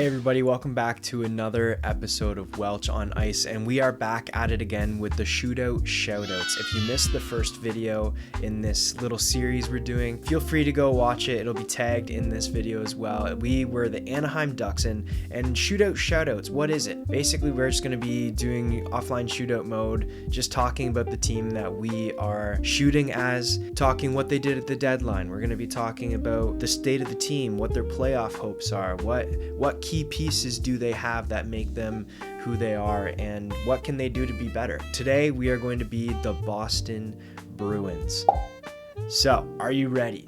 everybody, welcome back to another episode of Welch On-Ice, and we are back at it again with the Shootout Shoutouts. If you missed the first video in this little series we're doing, feel free to go watch it. It'll be tagged in this video as well. We were the Anaheim Ducks, and Shootout Shoutouts, what is it? Basically, we're just going to be doing offline shootout mode, just talking about the team that we are shooting as, talking what they did at the deadline. We're going to be talking about the state of the team, what their playoff hopes are, what key pieces do they have that make them who they are, and what can they do to be better. Today we are going to be the Boston Bruins. So, are you ready?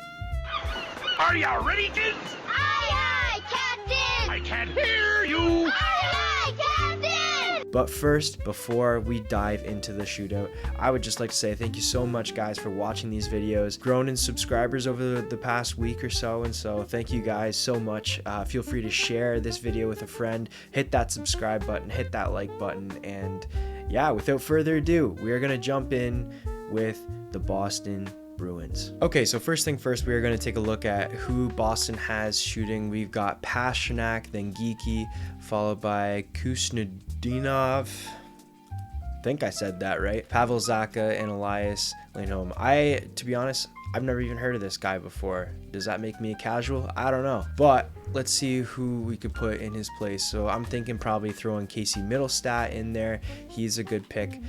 Are you ready, kids? Aye, aye, Captain! I can't hear you! Aye, aye, Captain! But first, before we dive into the shootout, I would just like to say thank you so much, guys, for watching these videos. Grown in subscribers over the past week or so, and so thank you guys so much. Feel free to share this video with a friend, hit that subscribe button, hit that like button, and yeah, without further ado, we are going to jump in with the Boston Bruins. Okay, so first thing first, we are going to take a look at who Boston has shooting. We've got Pastrnak, then Geeky, followed by Kusnudinov. I think I said that right. Pavel Zacha and Elias Lindholm. To be honest, I've never even heard of this guy before. Does that make me a casual? I don't know. But let's see who we could put in his place. So I'm thinking probably throwing Casey Middlestat in there. He's a good pick.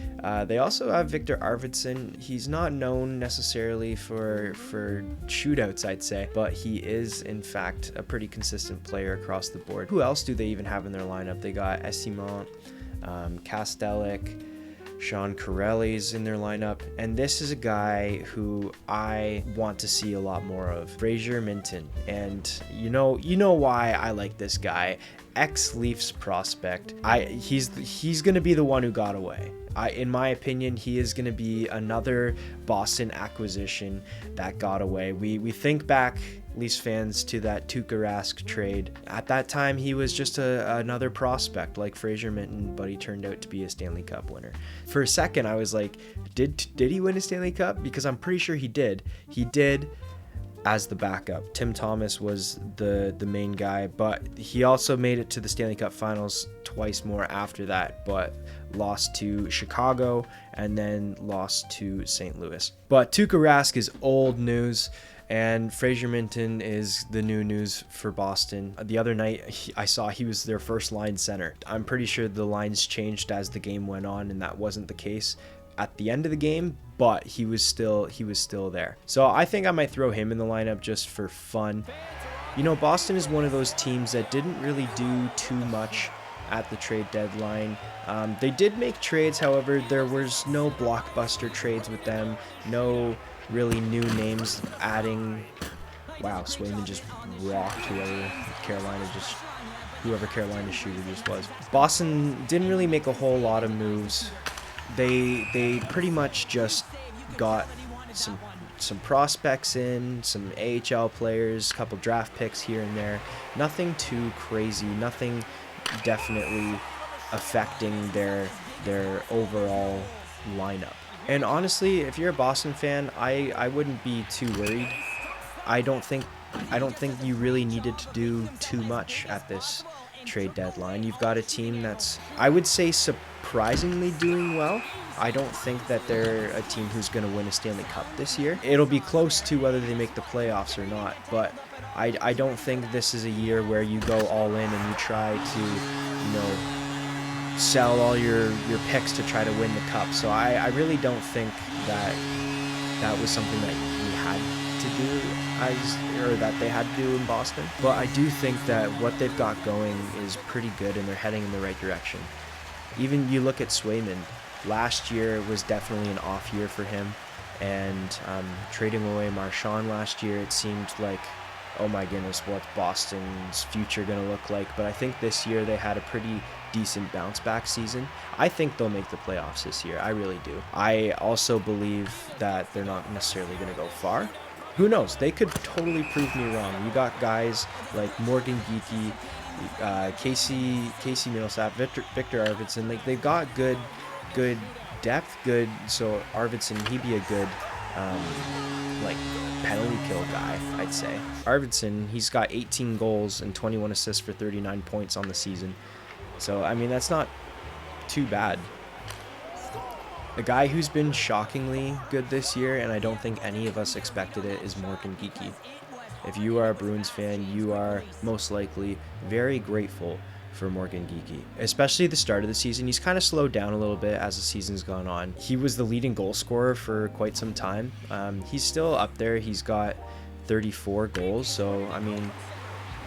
They also have Victor Arvidsson. He's not known necessarily for shootouts, I'd say, but he is in fact a pretty consistent player across the board. Who else do they even have in their lineup? They got Esimont, Kastelik, Sean Corelli's in their lineup, and this is a guy who I want to see a lot more of, Fraser Minten. And you know why I like this guy. Ex-Leafs prospect. He's gonna be the one who got away. In my opinion, he is gonna be another Boston acquisition that got away. We think back, Leafs fans, to that Tuukka Rask trade. At that time, he was just another prospect like Fraser Minten, but he turned out to be a Stanley Cup winner. For a second, I was like, did he win a Stanley Cup? Because I'm pretty sure he did. He did as the backup. Tim Thomas was the main guy, but he also made it to the Stanley Cup Finals twice more after that, but lost to Chicago and then lost to St. Louis. But Tuukka Rask is old news, and Fraser Minten is the new news for Boston. The other night, I saw he was their first line center. I'm pretty sure the lines changed as the game went on, and that wasn't the case at the end of the game, but he was still there. So I think I might throw him in the lineup just for fun. You know, Boston is one of those teams that didn't really do too much at the trade deadline. They did make trades, however, there was no blockbuster trades with them, no really new names adding. Wow, Swayman just rocked whoever Carolina's shooter just was. Boston didn't really make a whole lot of moves. They pretty much just got some prospects in, some AHL players, a couple draft picks here and there. Nothing too crazy, nothing definitely affecting their overall lineup. And honestly, if you're a Boston fan, I wouldn't be too worried. I don't think you really needed to do too much at this trade deadline. You've got a team that's, I would say, surprisingly doing well. I don't think that they're a team who's going to win a Stanley Cup this year. It'll be close to whether they make the playoffs or not, but I don't think this is a year where you go all in and you try to, sell all your picks to try to win the cup. So I really don't think that was something that we had to do or that they had to do in Boston. But I do think that what they've got going is pretty good, and they're heading in the right direction. Even you look at Swayman, last year was definitely an off year for him, and trading away Marchand last year, it seemed like, oh my goodness, what's Boston's future going to look like? But I think this year they had a pretty decent bounce back season. I think they'll make the playoffs this year. I really do. I also believe that they're not necessarily going to go far. Who knows? They could totally prove me wrong. You got guys like Morgan Geeky, Casey Middlestat, Victor Arvidsson. Like, they've got good depth. So Arvidsson, he'd be a good like penalty kill guy, I'd say. Arvidsson, he's got 18 goals and 21 assists for 39 points on the season. So, I mean, that's not too bad. A guy who's been shockingly good this year, and I don't think any of us expected it, is Morgan Geekie. If you are a Bruins fan, you are most likely very grateful for Morgan Geekie, especially the start of the season. He's kind of slowed down a little bit as the season's gone on. He was the leading goal scorer for quite some time. He's still up there. He's got 34 goals. So, I mean,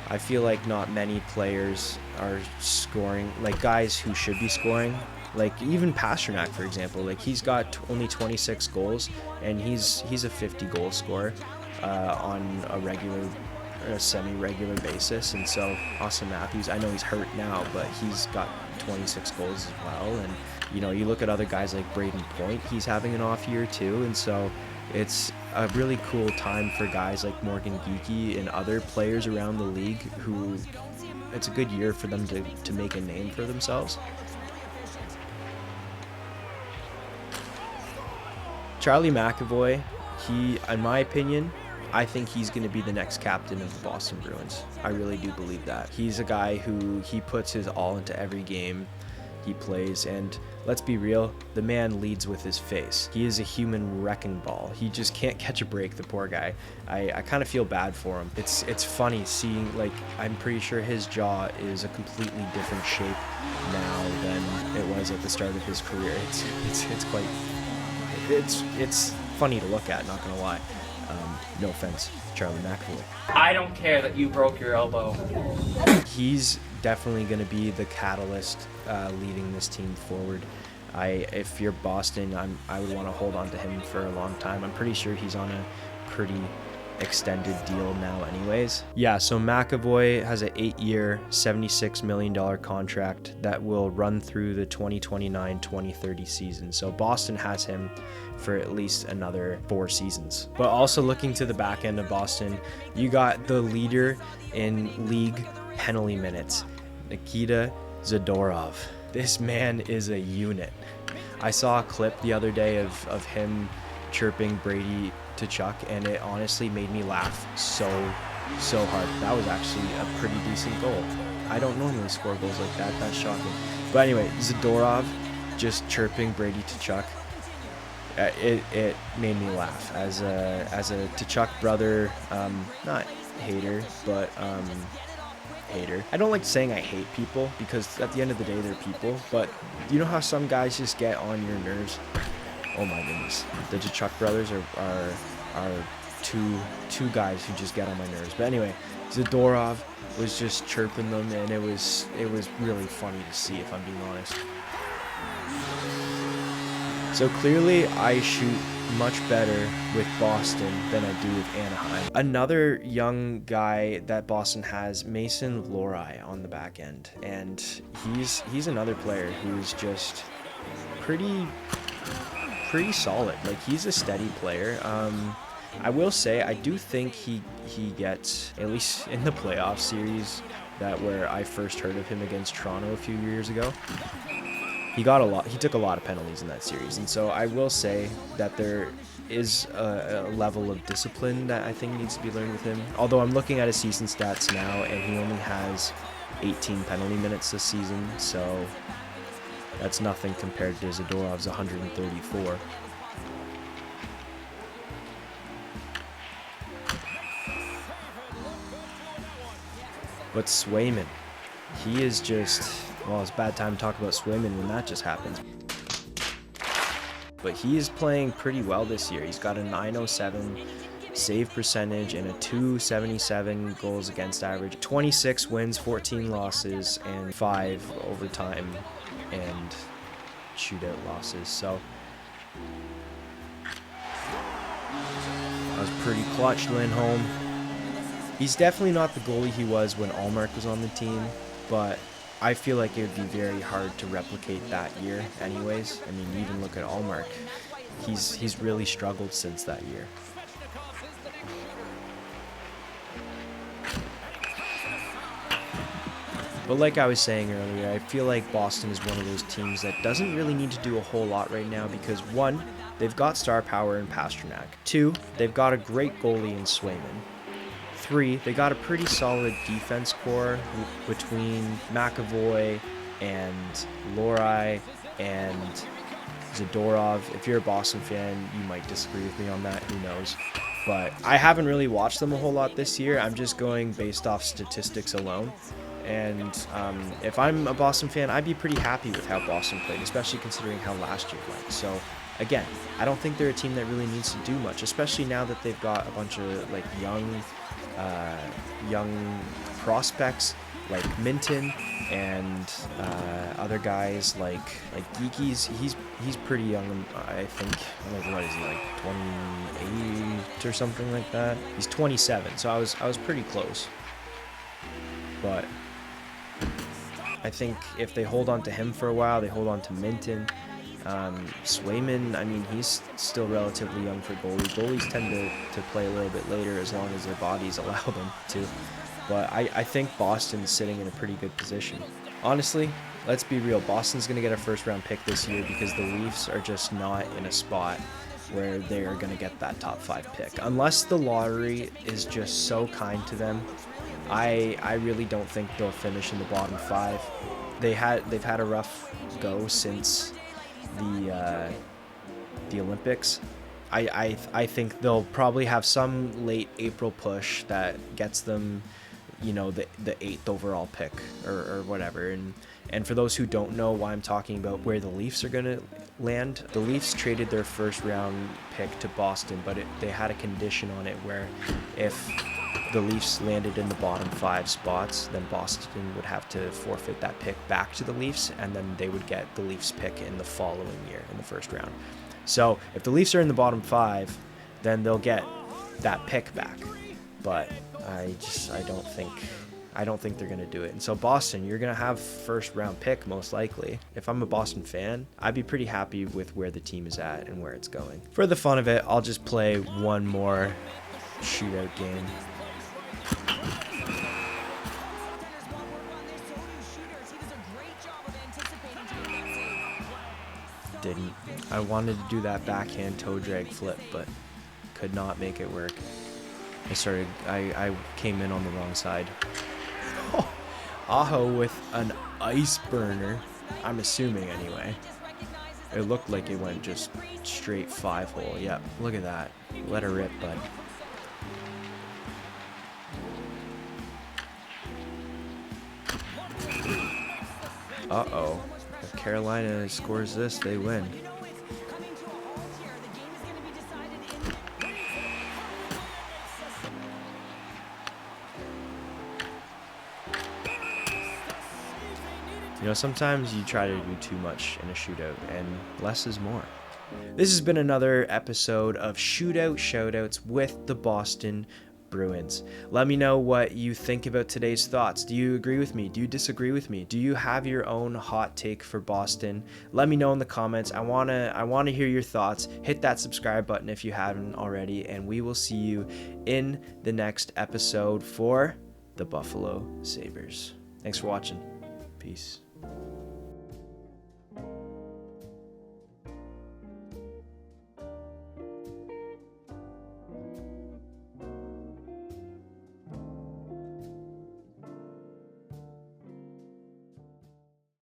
I feel like not many players are scoring, like guys who should be scoring. Like even Pasternak, for example, like he's got only 26 goals, and he's a 50 goal scorer on a regular or a semi-regular basis. And so Austin Matthews, I know he's hurt now, but he's got 26 goals as well. And you know, you look at other guys like Braden Point, he's having an off year too. And so it's a really cool time for guys like Morgan Geekie and other players around the league who it's a good year for them to make a name for themselves. Charlie McAvoy, he, in my opinion, I think he's going to be the next captain of the Boston Bruins. I really do believe that. He's a guy who he puts his all into every game he plays, and let's be real, the man leads with his face. He is a human wrecking ball. He just can't catch a break, the poor guy. I kind of feel bad for him. It's funny seeing, like, I'm pretty sure his jaw is a completely different shape now than it was at the start of his career. It's quite, it's funny to look at, not gonna lie. No offense, Charlie McAvoy. I don't care that you broke your elbow. He's definitely going to be the catalyst leading this team forward. If you're Boston, I would want to hold on to him for a long time. I'm pretty sure he's on a pretty extended deal now anyways. Yeah, so McAvoy has an 8-year, $76 million contract that will run through the 2029-2030 season. So Boston has him for at least another 4 seasons. But also looking to the back end of Boston, you got the leader in league penalty minutes, Nikita Zadorov. This man is a unit. I saw a clip the other day of him chirping Brady to Chuck, and it honestly made me laugh so hard. That was actually a pretty decent goal. I don't normally score goals like that. That's shocking. But anyway, Zadorov just chirping Brady to Chuck. It made me laugh as a Tkachuk brother, not hater, but hater. I don't like saying I hate people because at the end of the day they're people, but you know how some guys just get on your nerves? Oh my goodness, the Tkachuk brothers are two guys who just get on my nerves. But anyway, Zadorov was just chirping them, and it was really funny to see, if I'm being honest. So clearly I shoot much better with Boston than I do with Anaheim. Another young guy that Boston has, Mason Lohrei, on the back end, and he's another player who's just pretty solid. Like, he's a steady player. I will say I do think he gets, at least in the playoff series where I first heard of him against Toronto a few years ago, he took a lot of penalties in that series. And so I will say that there is a level of discipline that I think needs to be learned with him. Although I'm looking at his season stats now, and he only has 18 penalty minutes this season, so that's nothing compared to Zadorov's 134. But Swayman, he is just, well, it's a bad time to talk about Swayman when that just happens. But he is playing pretty well this year. He's got a .907 save percentage and a .277 goals against average, 26 wins, 14 losses, and 5 overtime and shootout losses. So that was pretty clutch, Lindholm. He's definitely not the goalie he was when Ullmark was on the team, but I feel like it would be very hard to replicate that year anyways. I mean, even look at Ullmark. He's really struggled since that year. But like I was saying earlier, I feel like Boston is one of those teams that doesn't really need to do a whole lot right now because 1, they've got star power in Pasternak. 2, they've got a great goalie in Swayman. 3, they got a pretty solid defense core between McAvoy and Lohrei and Zadorov. If you're a Boston fan, you might disagree with me on that. Who knows? But I haven't really watched them a whole lot this year. I'm just going based off statistics alone. And if I'm a Boston fan, I'd be pretty happy with how Boston played, especially considering how last year went. So again, I don't think they're a team that really needs to do much, especially now that they've got a bunch of like young prospects like Minton and other guys like Geeky's. He's pretty young. I think, like, what is he, like 28 or something like that? He's 27, so I was pretty close. But I think if they hold on to him for a while, they hold on to Minton. Swayman, I mean, he's still relatively young for goalie. Goalies tend to play a little bit later as long as their bodies allow them to. But I think Boston's sitting in a pretty good position. Honestly, let's be real. Boston's going to get a first-round pick this year because the Leafs are just not in a spot where they are going to get that top 5 pick. Unless the lottery is just so kind to them, I really don't think they'll finish in the bottom 5. They've had a rough go since the Olympics. I think they'll probably have some late April push that gets them, you know, the 8th overall pick or whatever. And for those who don't know why I'm talking about where the Leafs are going to land, the Leafs traded their first round pick to Boston, but they had a condition on it where if the Leafs landed in the bottom 5 spots, then Boston would have to forfeit that pick back to the Leafs, and then they would get the Leafs pick in the following year in the first round. So if the Leafs are in the bottom 5, then they'll get that pick back. But I don't think they're going to do it. And so Boston, you're going to have first round pick most likely. If I'm a Boston fan, I'd be pretty happy with where the team is at and where it's going. For the fun of it, I'll just play one more shootout game. Didn't. I wanted to do that backhand toe drag flip, but could not make it work. I came in on the wrong side. Oh, Aho with an ice burner. I'm assuming anyway. It looked like it went just straight 5-hole. Yep, look at that. Let her rip, bud. Uh-oh. If Carolina scores this, they win. You know, sometimes you try to do too much in a shootout, and less is more. This has been another episode of Shootout Shoutouts with the Boston Bruins. Let me know what you think about today's thoughts. Do you agree with me? Do you disagree with me? Do you have your own hot take for Boston? Let me know in the comments. I wanna hear your thoughts. Hit that subscribe button if you haven't already, and we will see you in the next episode for the Buffalo Sabres. Thanks for watching. Peace.